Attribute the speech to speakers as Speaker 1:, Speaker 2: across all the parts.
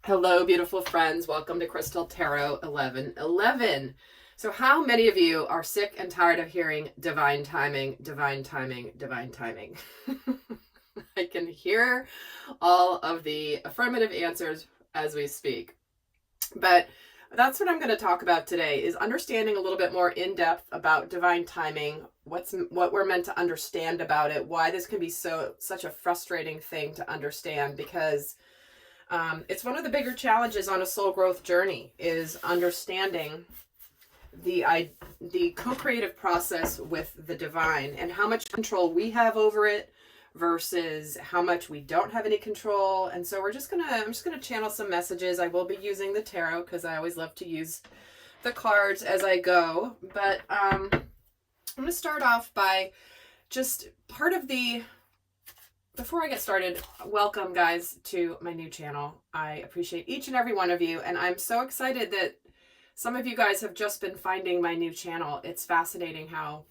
Speaker 1: Hello, beautiful friends. Welcome to Crystal Tarot 1111. So, how many of you are sick and tired of hearing divine timing, divine timing, divine timing? I can hear all of the affirmative answers as we speak. But that's what I'm going to talk about today, is understanding a little bit more in depth about divine timing, what we're meant to understand about it, why this can be such a frustrating thing to understand, because it's one of the bigger challenges on a soul growth journey, is understanding the co-creative process with the divine and how much control we have over it versus how much we don't have any control. And so I'm just gonna channel some messages. I will be using the tarot because I always love to use the cards as I go. But I'm gonna start off by just part of the. Before I get started, welcome guys to my new channel. I appreciate each and every one of you, and I'm so excited that some of you guys have just been finding my new channel. It's fascinating how,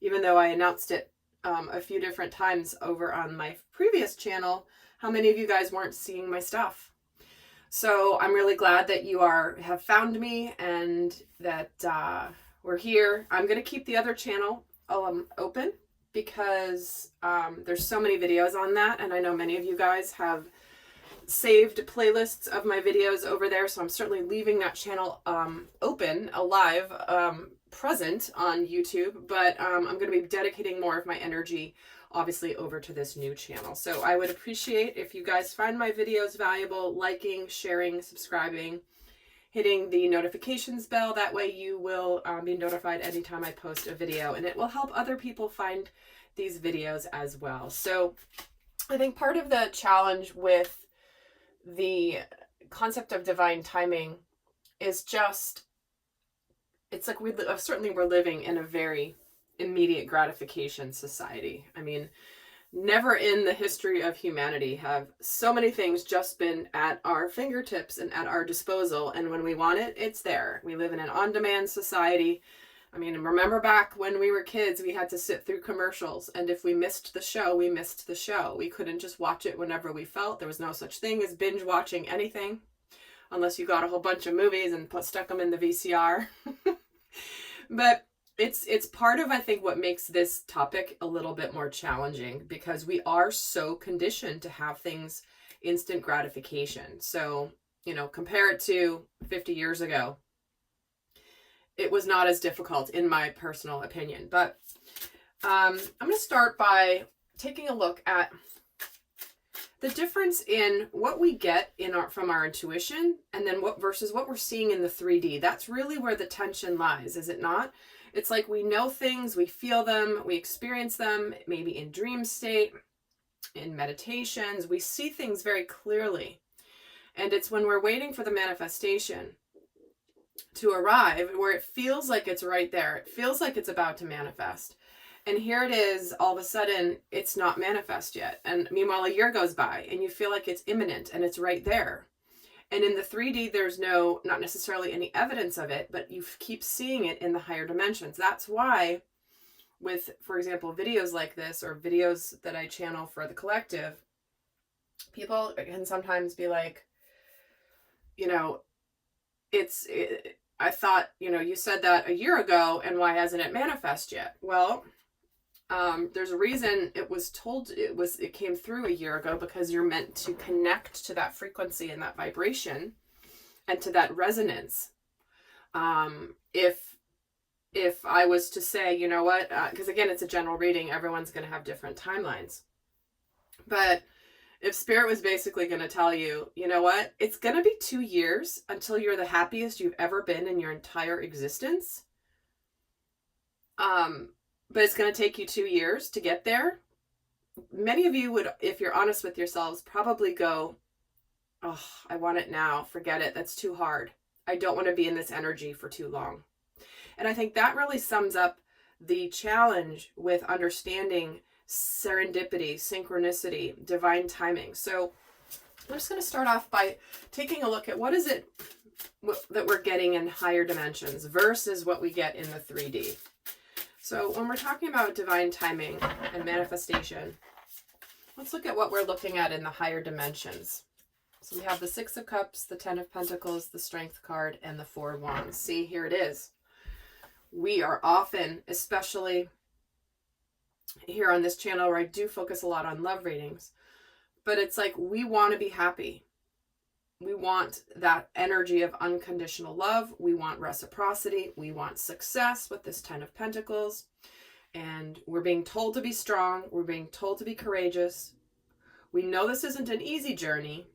Speaker 1: even though I announced it a few different times over on my previous channel, how many of you guys weren't seeing my stuff. So I'm really glad that you have found me and that we're here. I'm going to keep the other channel open, because there's so many videos on that, and I know many of you guys have saved playlists of my videos over there, so I'm certainly leaving that channel open, alive, present on YouTube, but I'm going to be dedicating more of my energy obviously over to this new channel. So I would appreciate if you guys find my videos valuable, liking, sharing, subscribing, hitting the notifications bell. That way you will be notified anytime I post a video, and it will help other people find these videos as well. So I think part of the challenge with the concept of divine timing is just, it's like we're living in a very immediate gratification society. I mean, never in the history of humanity have so many things just been at our fingertips and at our disposal, and when we want it, it's there. We live in an on-demand society. I mean, remember back when we were kids, we had to sit through commercials, and if we missed the show, we missed the show. We couldn't just watch it whenever we felt. There was no such thing as binge watching anything, unless you got a whole bunch of movies and stuck them in the VCR. But it's part of, I think, what makes this topic a little bit more challenging, because we are so conditioned to have things instant gratification. So, compare it to 50 years ago. It was not as difficult, in my personal opinion. But I'm going to start by taking a look at the difference in what we get from our intuition, and then versus what we're seeing in the 3D. That's really where the tension lies, is it not? It's like we know things, we feel them, we experience them, maybe in dream state, in meditations. We see things very clearly. And it's when we're waiting for the manifestation to arrive where it feels like it's right there. It feels like it's about to manifest. And here it is, all of a sudden, it's not manifest yet. And meanwhile, a year goes by and you feel like it's imminent and it's right there. And in the 3D, there's not necessarily any evidence of it, but you keep seeing it in the higher dimensions. That's why with, for example, videos like this, or videos that I channel for the collective, people can sometimes be like, I thought, you said that a year ago, and why hasn't it manifest yet? Well, there's a reason it came through a year ago, because you're meant to connect to that frequency and that vibration and to that resonance. If I was to say, you know what, because again, it's a general reading, everyone's going to have different timelines. But if Spirit was basically going to tell you, you know what, it's going to be 2 years until you're the happiest you've ever been in your entire existence. But it's going to take you 2 years to get there. Many of you would, if you're honest with yourselves, probably go, oh, I want it now. Forget it. That's too hard. I don't want to be in this energy for too long. And I think that really sums up the challenge with understanding serendipity, synchronicity, divine timing. So I'm just going to start off by taking a look at what is it that we're getting in higher dimensions versus what we get in the 3D. So when we're talking about divine timing and manifestation, let's look at what we're looking at in the higher dimensions. So we have the Six of Cups, the Ten of Pentacles, the Strength card, and the Four of Wands. See, here it is. We are often, especially here on this channel where I do focus a lot on love readings, but it's like we want to be happy. We want that energy of unconditional love. We want reciprocity. We want success with this Ten of Pentacles. And we're being told to be strong. We're being told to be courageous. We know this isn't an easy journey,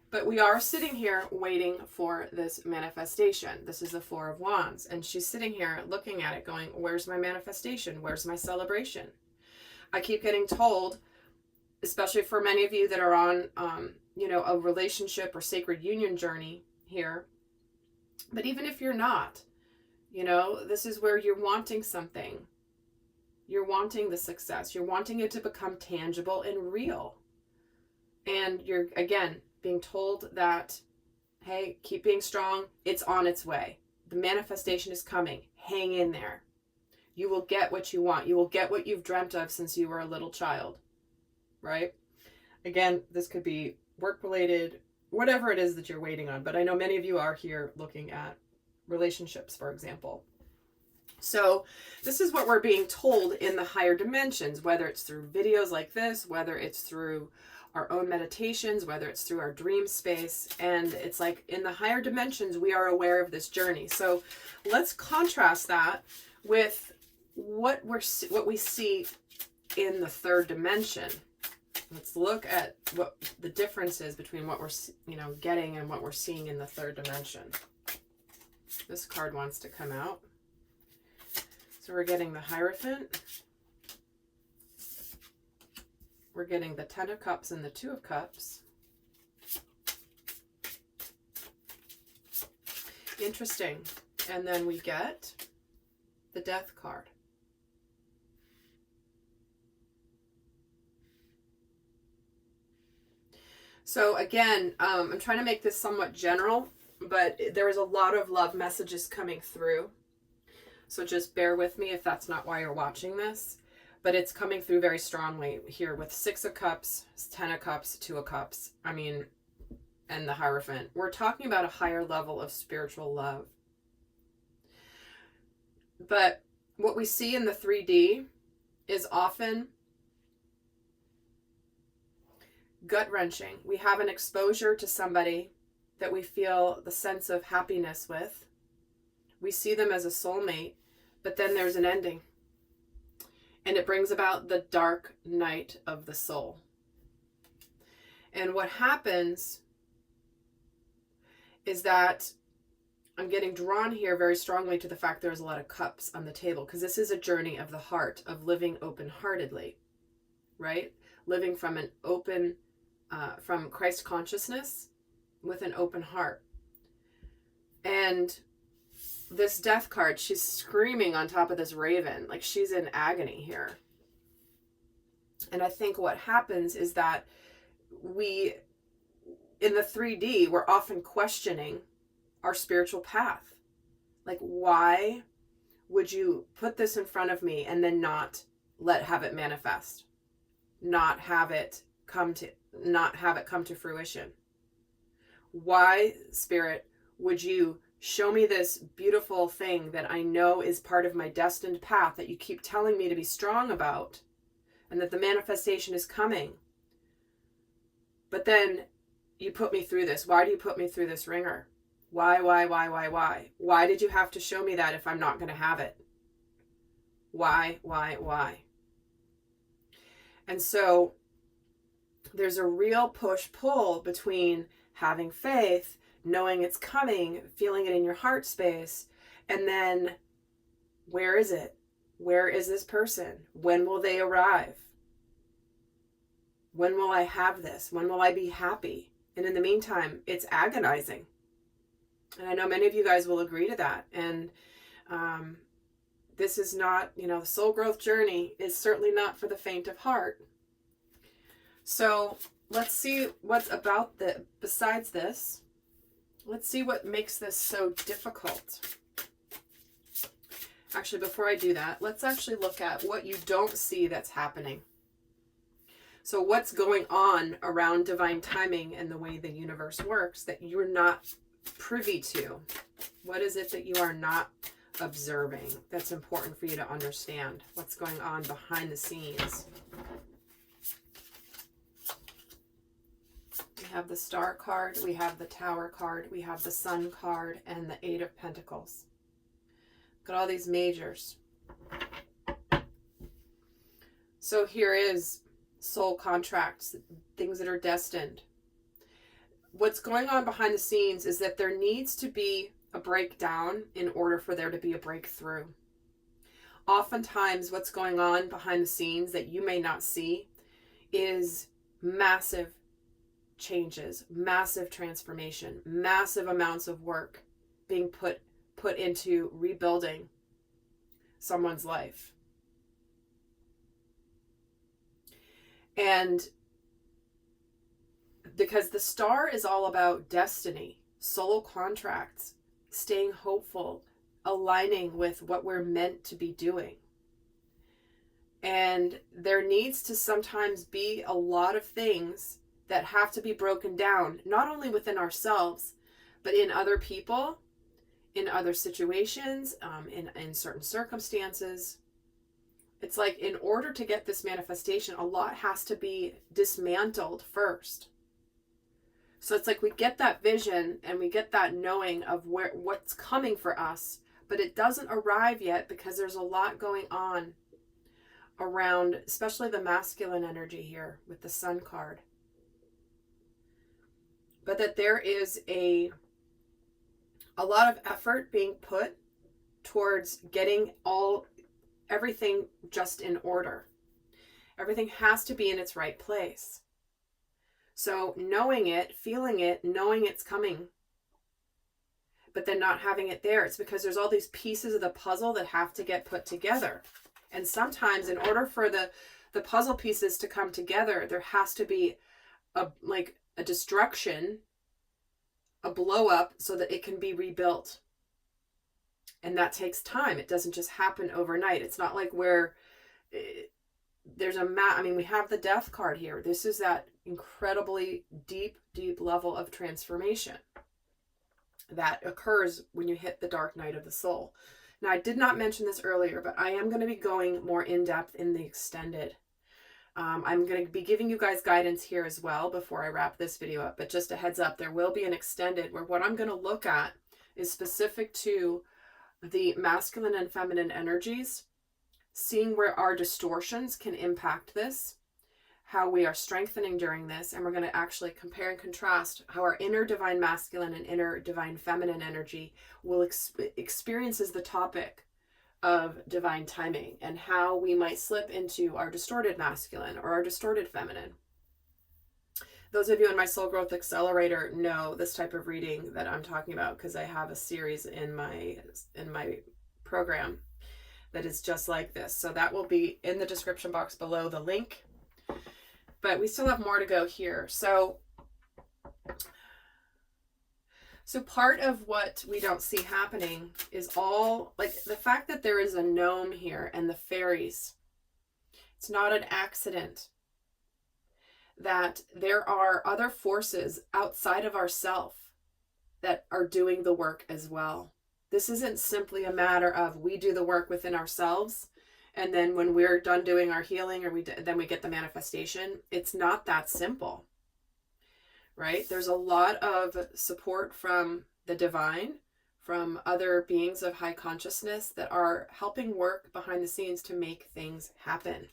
Speaker 1: but we are sitting here waiting for this manifestation. This is the Four of Wands. And she's sitting here looking at it going, where's my manifestation? Where's my celebration? I keep getting told, especially for many of you that are on, a relationship or sacred union journey here. But even if you're not, this is where you're wanting something. You're wanting the success. You're wanting it to become tangible and real. And you're, again, being told that, hey, keep being strong. It's on its way. The manifestation is coming. Hang in there. You will get what you want. You will get what you've dreamt of since you were a little child, right? Again, this could be work-related, whatever it is that you're waiting on. But I know many of you are here looking at relationships, for example. So this is what we're being told in the higher dimensions, whether it's through videos like this, whether it's through our own meditations, whether it's through our dream space. And it's like in the higher dimensions, we are aware of this journey. So let's contrast that with what we see in the third dimension. Let's look at what the difference is between what we're, getting and what we're seeing in the third dimension. This card wants to come out. So we're getting the Hierophant. We're getting the Ten of Cups and the Two of Cups. Interesting. And then we get the Death card. So again, I'm trying to make this somewhat general, but there is a lot of love messages coming through. So just bear with me if that's not why you're watching this. But it's coming through very strongly here with Six of Cups, Ten of Cups, Two of Cups. And the Hierophant. We're talking about a higher level of spiritual love. But what we see in the 3D is often gut-wrenching. We have an exposure to somebody that we feel the sense of happiness with. We see them as a soulmate, but then there's an ending. And it brings about the dark night of the soul. And what happens is that I'm getting drawn here very strongly to the fact there's a lot of cups on the table, because this is a journey of the heart, of living open-heartedly, right? Living from an open, from Christ consciousness with an open heart. And this Death card, she's screaming on top of this raven, like she's in agony here. And I think what happens is that we, in the 3D, we're often questioning our spiritual path. Like, why would you put this in front of me and then not have it manifest? Not have it come to fruition? Why, Spirit, would you show me this beautiful thing that I know is part of my destined path that you keep telling me to be strong about, and that the manifestation is coming? But then you put me through this. Why do you put me through this ringer? Why? Why did you have to show me that if I'm not going to have it? Why? And so there's a real push-pull between having faith, knowing it's coming, feeling it in your heart space, and then where is it? Where is this person? When will they arrive? When will I have this? When will I be happy? And in the meantime, it's agonizing. And I know many of you guys will agree to that. And this is not, the soul growth journey is certainly not for the faint of heart. So let's see what's besides this. Let's see what makes this so difficult. Actually, before I do that, let's actually look at what you don't see that's happening. So what's going on around divine timing and the way the universe works that you're not privy to? What is it that you are not observing that's important for you to understand? What's going on behind the scenes? We have the Star card, we have the Tower card, we have the Sun card, and the Eight of Pentacles. Look at all these majors. So here is soul contracts, things that are destined. What's going on behind the scenes is that there needs to be a breakdown in order for there to be a breakthrough. Oftentimes what's going on behind the scenes that you may not see is massive changes, massive transformation, massive amounts of work being put into rebuilding someone's life. And because the Star is all about destiny, soul contracts, staying hopeful, aligning with what we're meant to be doing. And there needs to sometimes be a lot of things that have to be broken down, not only within ourselves, but in other people, in other situations, in certain circumstances. It's like in order to get this manifestation, a lot has to be dismantled first. So it's like we get that vision and we get that knowing of what's coming for us, but it doesn't arrive yet because there's a lot going on around, especially the masculine energy here with the Sun card. But that there is a lot of effort being put towards getting everything just in order. Everything has to be in its right place. So knowing it, feeling it, knowing it's coming, but then not having it there, it's because there's all these pieces of the puzzle that have to get put together. And sometimes in order for the puzzle pieces to come together, there has to be a destruction, a blow up so that it can be rebuilt. And that takes time. It doesn't just happen overnight. It's not like where there's we have the Death card here. This is that incredibly deep level of transformation that occurs when you hit the dark night of the soul. Now, I did not mention this earlier, but I am going to be going more in depth in the extended. I'm going to be giving you guys guidance here as well before I wrap this video up. But just a heads up, there will be an extended where what I'm going to look at is specific to the masculine and feminine energies, seeing where our distortions can impact this, how we are strengthening during this, and we're going to actually compare and contrast how our inner divine masculine and inner divine feminine energy will experiences the topic of divine timing and how we might slip into our distorted masculine or our distorted feminine. Those of you in my Soul Growth Accelerator know this type of reading that I'm talking about because I have a series in my program that is just like this. So that will be in the description box below, the link. But we still have more to go here. So part of what we don't see happening is all, like the fact that there is a gnome here and the fairies. It's not an accident that there are other forces outside of ourself that are doing the work as well. This isn't simply a matter of we do the work within ourselves and then when we're done doing our healing or then we get the manifestation. It's not that simple, right? There's a lot of support from the divine, from other beings of high consciousness that are helping work behind the scenes to make things happen.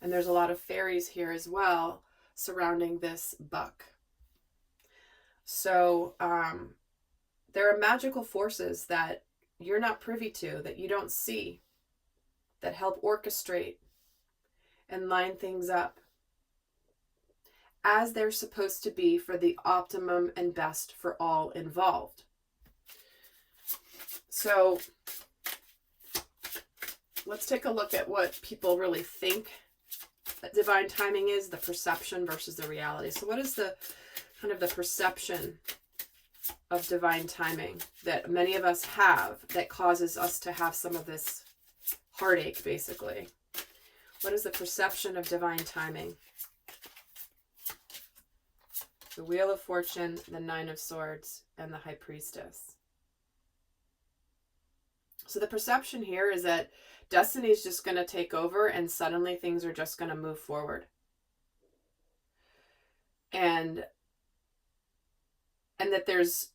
Speaker 1: And there's a lot of fairies here as well surrounding this buck. So there are magical forces that you're not privy to, that you don't see, that help orchestrate and line things up as they're supposed to be for the optimum and best for all involved. So let's take a look at what people really think that divine timing is, the perception versus the reality. So what is the kind of the perception of divine timing that many of us have that causes us to have some of this heartache, basically? What is the perception of divine timing? The Wheel of Fortune, the Nine of Swords, and the High Priestess. So the perception here is that destiny is just going to take over and suddenly things are just going to move forward. And that there's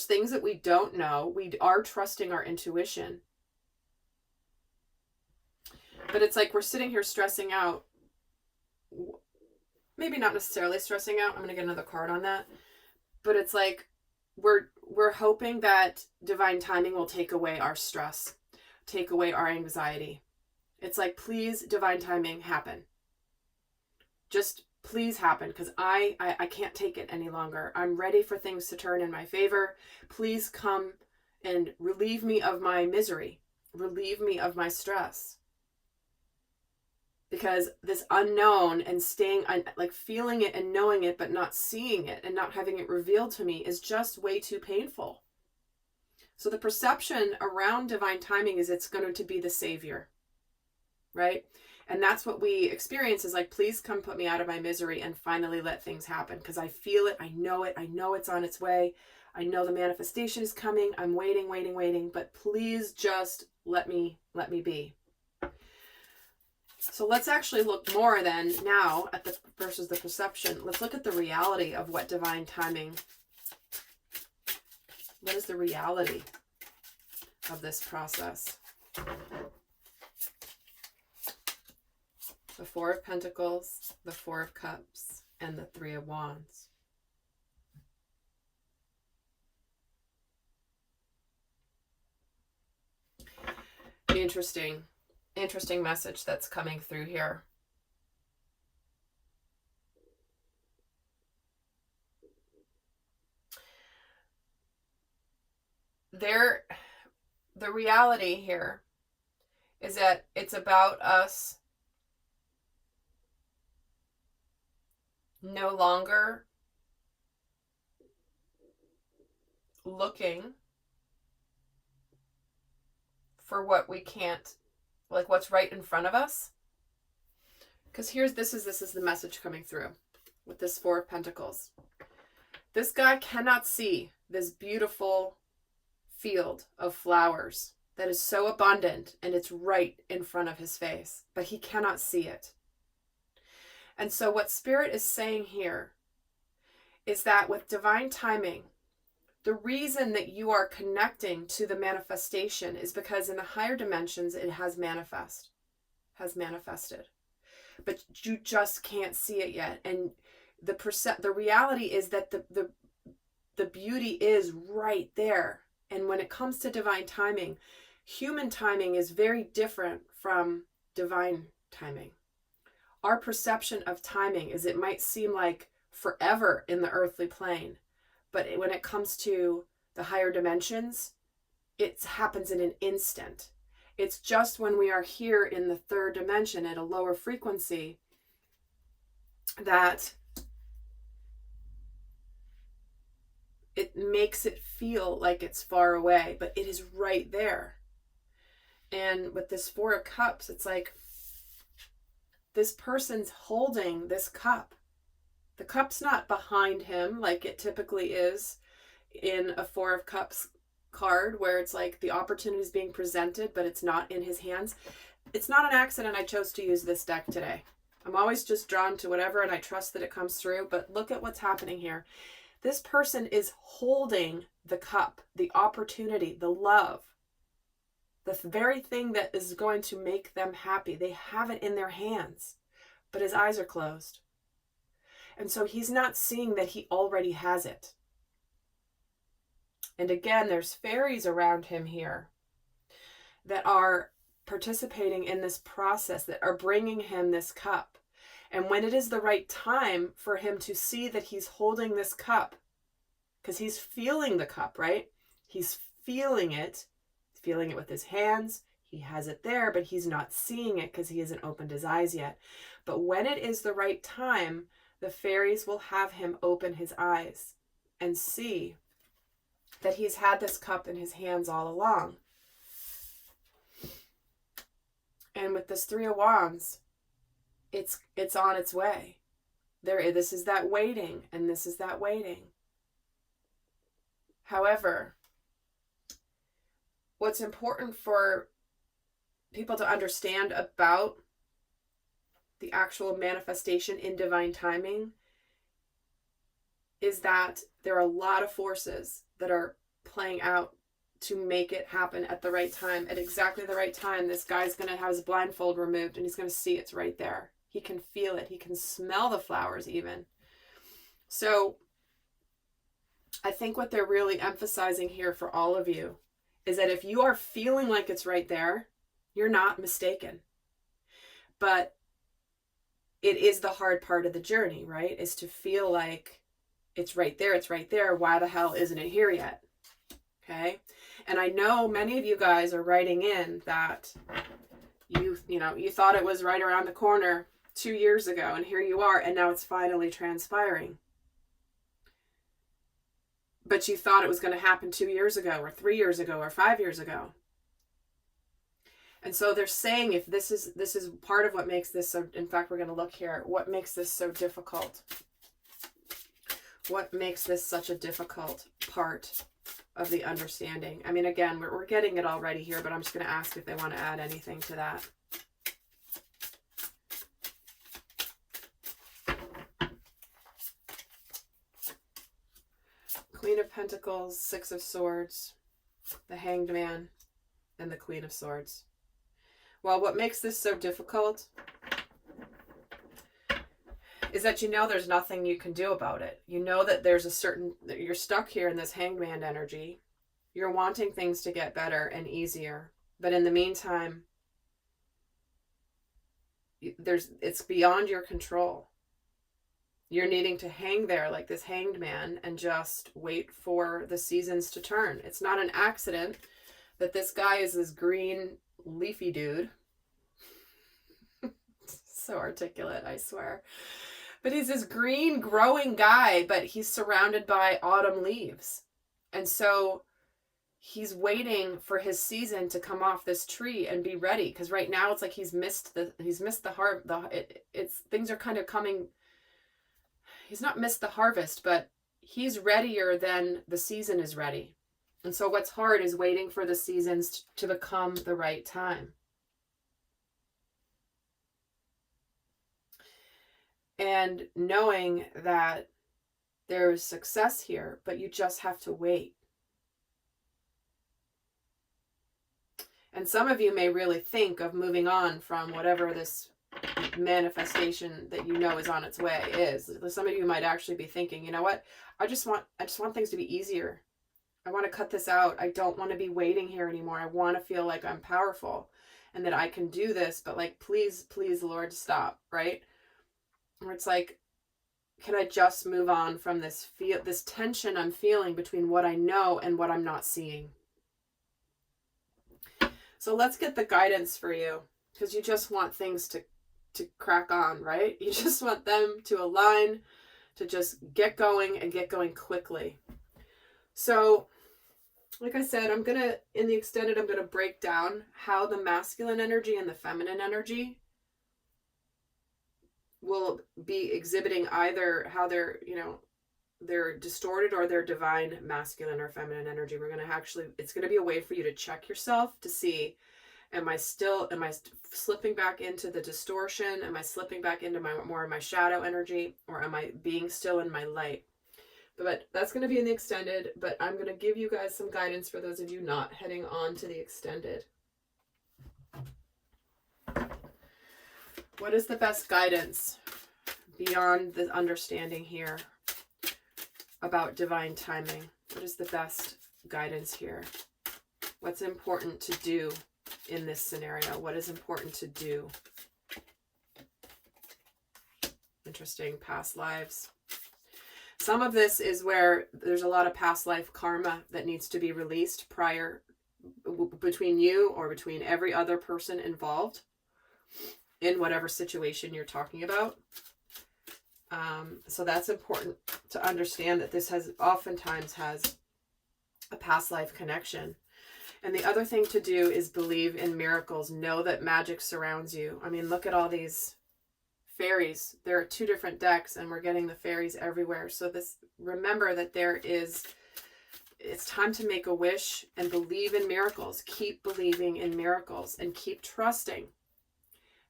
Speaker 1: things that we don't know. We are trusting our intuition. But it's like we're sitting here stressing out. Maybe not necessarily stressing out. I'm going to get another card on that. But it's like we're hoping that divine timing will take away our stress, take away our anxiety. It's like, please, divine timing, happen. Just please happen, because I can't take it any longer. I'm ready for things to turn in my favor. Please come and relieve me of my misery. Relieve me of my stress. Because this unknown and staying, like feeling it and knowing it, but not seeing it and not having it revealed to me is just way too painful. So the perception around divine timing is it's going to be the savior, right? And that's what we experience is like, please come put me out of my misery and finally let things happen. Because I feel it. I know it's on its way. I know the manifestation is coming. I'm waiting. But please just let me be. So let's actually look more then now at the versus the perception. Let's look at the reality of what divine timing, what is the reality of this process? The Four of Pentacles, the Four of Cups, and the Three of Wands. Interesting message that's coming through here. The reality here is that it's about us no longer looking for what we can't, like what's right in front of us. Because this is the message coming through with this Four of Pentacles. This guy cannot see this beautiful field of flowers that is so abundant and it's right in front of his face, but he cannot see it. And so what Spirit is saying here is that with divine timing, the reason that you are connecting to the manifestation is because in the higher dimensions, it has manifested. But you just can't see it yet. And the reality is that the beauty is right there. And when it comes to divine timing, human timing is very different from divine timing. Our perception of timing is it might seem like forever in the earthly plane. But when it comes to the higher dimensions, it happens in an instant. It's just when we are here in the third dimension at a lower frequency that it makes it feel like it's far away, but it is right there. And with this Four of Cups, it's like this person's holding this cup. The cup's not behind him like it typically is in a Four of Cups card where it's like the opportunity is being presented, but it's not in his hands. It's not an accident I chose to use this deck today. I'm always just drawn to whatever and I trust that it comes through, but look at what's happening here. This person is holding the cup, the opportunity, the love, the very thing that is going to make them happy. They have it in their hands, but his eyes are closed. And so he's not seeing that he already has it. And again, there's fairies around him here that are participating in this process, that are bringing him this cup. And when it is the right time for him to see that he's holding this cup, because he's feeling the cup, right? He's feeling it with his hands. He has it there, but he's not seeing it because he hasn't opened his eyes yet. But when it is the right time, the fairies will have him open his eyes and see that he's had this cup in his hands all along. And with this Three of Wands, it's on its way. This is that waiting, and this is that waiting. However, what's important for people to understand about the actual manifestation in divine timing is that there are a lot of forces that are playing out to make it happen at the right time. At exactly the right time, this guy's going to have his blindfold removed and he's going to see it's right there. He can feel it. He can smell the flowers even. So I think what they're really emphasizing here for all of you is that if you are feeling like it's right there, you're not mistaken. But it is the hard part of the journey, right? Is to feel like it's right there, it's right there. Why the hell isn't it here yet? Okay? And I know many of you guys are writing in that you thought it was right around the corner 2 years ago, and here you are, and now it's finally transpiring. But you thought it was going to happen 2 years ago, or 3 years ago, or 5 years ago. And so they're saying if this is part of what makes this so, in fact, we're going to look here, what makes this so difficult? What makes this such a difficult part of the understanding? I mean, again, we're getting it already here, but I'm just going to ask if they want to add anything to that. Queen of Pentacles, Six of Swords, the Hanged Man, and the Queen of Swords. Well, what makes this so difficult is that you know there's nothing you can do about it. You know that you're stuck here in this Hanged Man energy. You're wanting things to get better and easier. But in the meantime, it's beyond your control. You're needing to hang there like this Hanged Man and just wait for the seasons to turn. It's not an accident that this guy is this green leafy dude. So articulate, I swear. But he's this green growing guy, but he's surrounded by autumn leaves. And so he's waiting for his season to come off this tree and be ready. Because right now it's like he's missed the harvest. Things are kind of coming. He's not missed the harvest, but he's readier than the season is ready. And so what's hard is waiting for the seasons to become the right time. And knowing that there is success here, but you just have to wait. And some of you may really think of moving on from whatever this manifestation that you know is on its way is. Some of you might actually be thinking, you know what? I just want things to be easier. I want to cut this out. I don't want to be waiting here anymore. I want to feel like I'm powerful and that I can do this, but like, please, Lord, stop, right? Or it's like, can I just move on from this tension I'm feeling between what I know and what I'm not seeing? So let's get the guidance for you, because you just want things to crack on, right? You just want them to align, to just get going and get going quickly. So, like I said, in the extended, I'm going to break down how the masculine energy and the feminine energy will be exhibiting either how they're distorted or their divine masculine or feminine energy. We're going to it's going to be a way for you to check yourself to see, am I slipping back into the distortion? Am I slipping back into more of my shadow energy, or am I being still in my light? But that's going to be in the extended, but I'm going to give you guys some guidance for those of you not heading on to the extended. What is the best guidance beyond the understanding here about divine timing? What is the best guidance here? What's important to do in this scenario? What is important to do? Interesting. Past lives. Some of this is where there's a lot of past life karma that needs to be released between you or between every other person involved in whatever situation you're talking about. So that's important to understand, that this oftentimes has a past life connection. And the other thing to do is believe in miracles. Know that magic surrounds you. I mean, look at all these fairies. There are 2 different decks, and we're getting the fairies everywhere. So remember that it's time to make a wish and believe in miracles. Keep believing in miracles and keep trusting.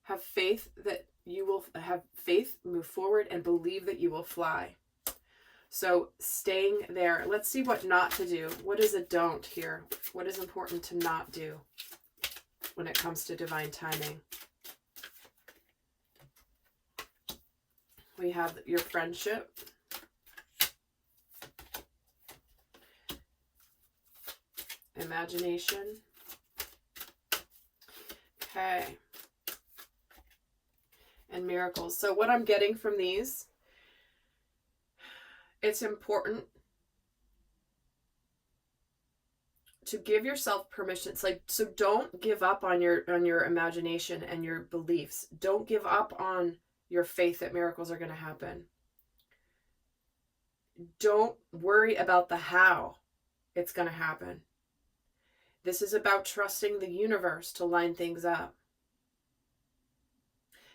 Speaker 1: Have faith that you will have faith, move forward, and believe that you will fly. So staying there. Let's see what not to do. What is a don't here? What is important to not do when it comes to divine timing? We have your friendship. Imagination. Okay. And miracles. So what I'm getting from these, it's important to give yourself permission. It's like, so don't give up on your imagination and your beliefs. Don't give up on your faith that miracles are going to happen. Don't worry about the how it's going to happen. This is about trusting the universe to line things up.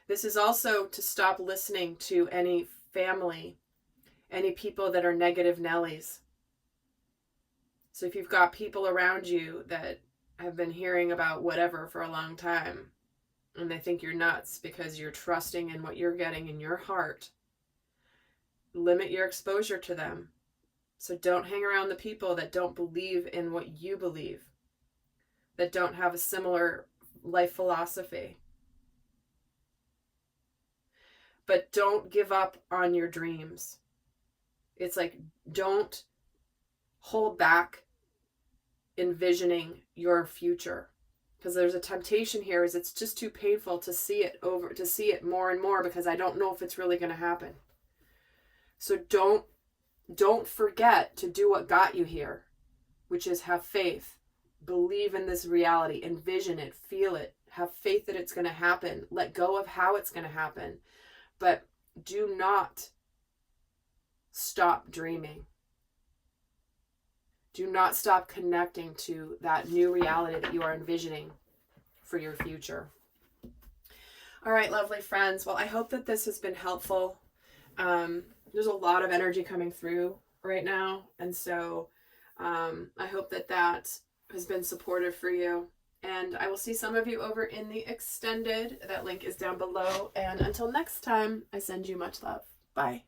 Speaker 1: This is also to stop listening to any family, any people that are negative Nellies. So if you've got people around you that have been hearing about whatever for a long time, and they think you're nuts because you're trusting in what you're getting in your heart, limit your exposure to them. So don't hang around the people that don't believe in what you believe, that don't have a similar life philosophy. But don't give up on your dreams. It's like, don't hold back envisioning your future, because there's a temptation here is it's just too painful to see it more and more, because I don't know if it's really going to happen. So don't forget to do what got you here, which is have faith, believe in this reality, envision it, feel it, have faith that it's going to happen, let go of how it's going to happen, but do not stop dreaming. Do not stop connecting to that new reality that you are envisioning for your future. All right, lovely friends. Well, I hope that this has been helpful. There's a lot of energy coming through right now. And so I hope that has been supportive for you. And I will see some of you over in the extended. That link is down below. And until next time, I send you much love. Bye.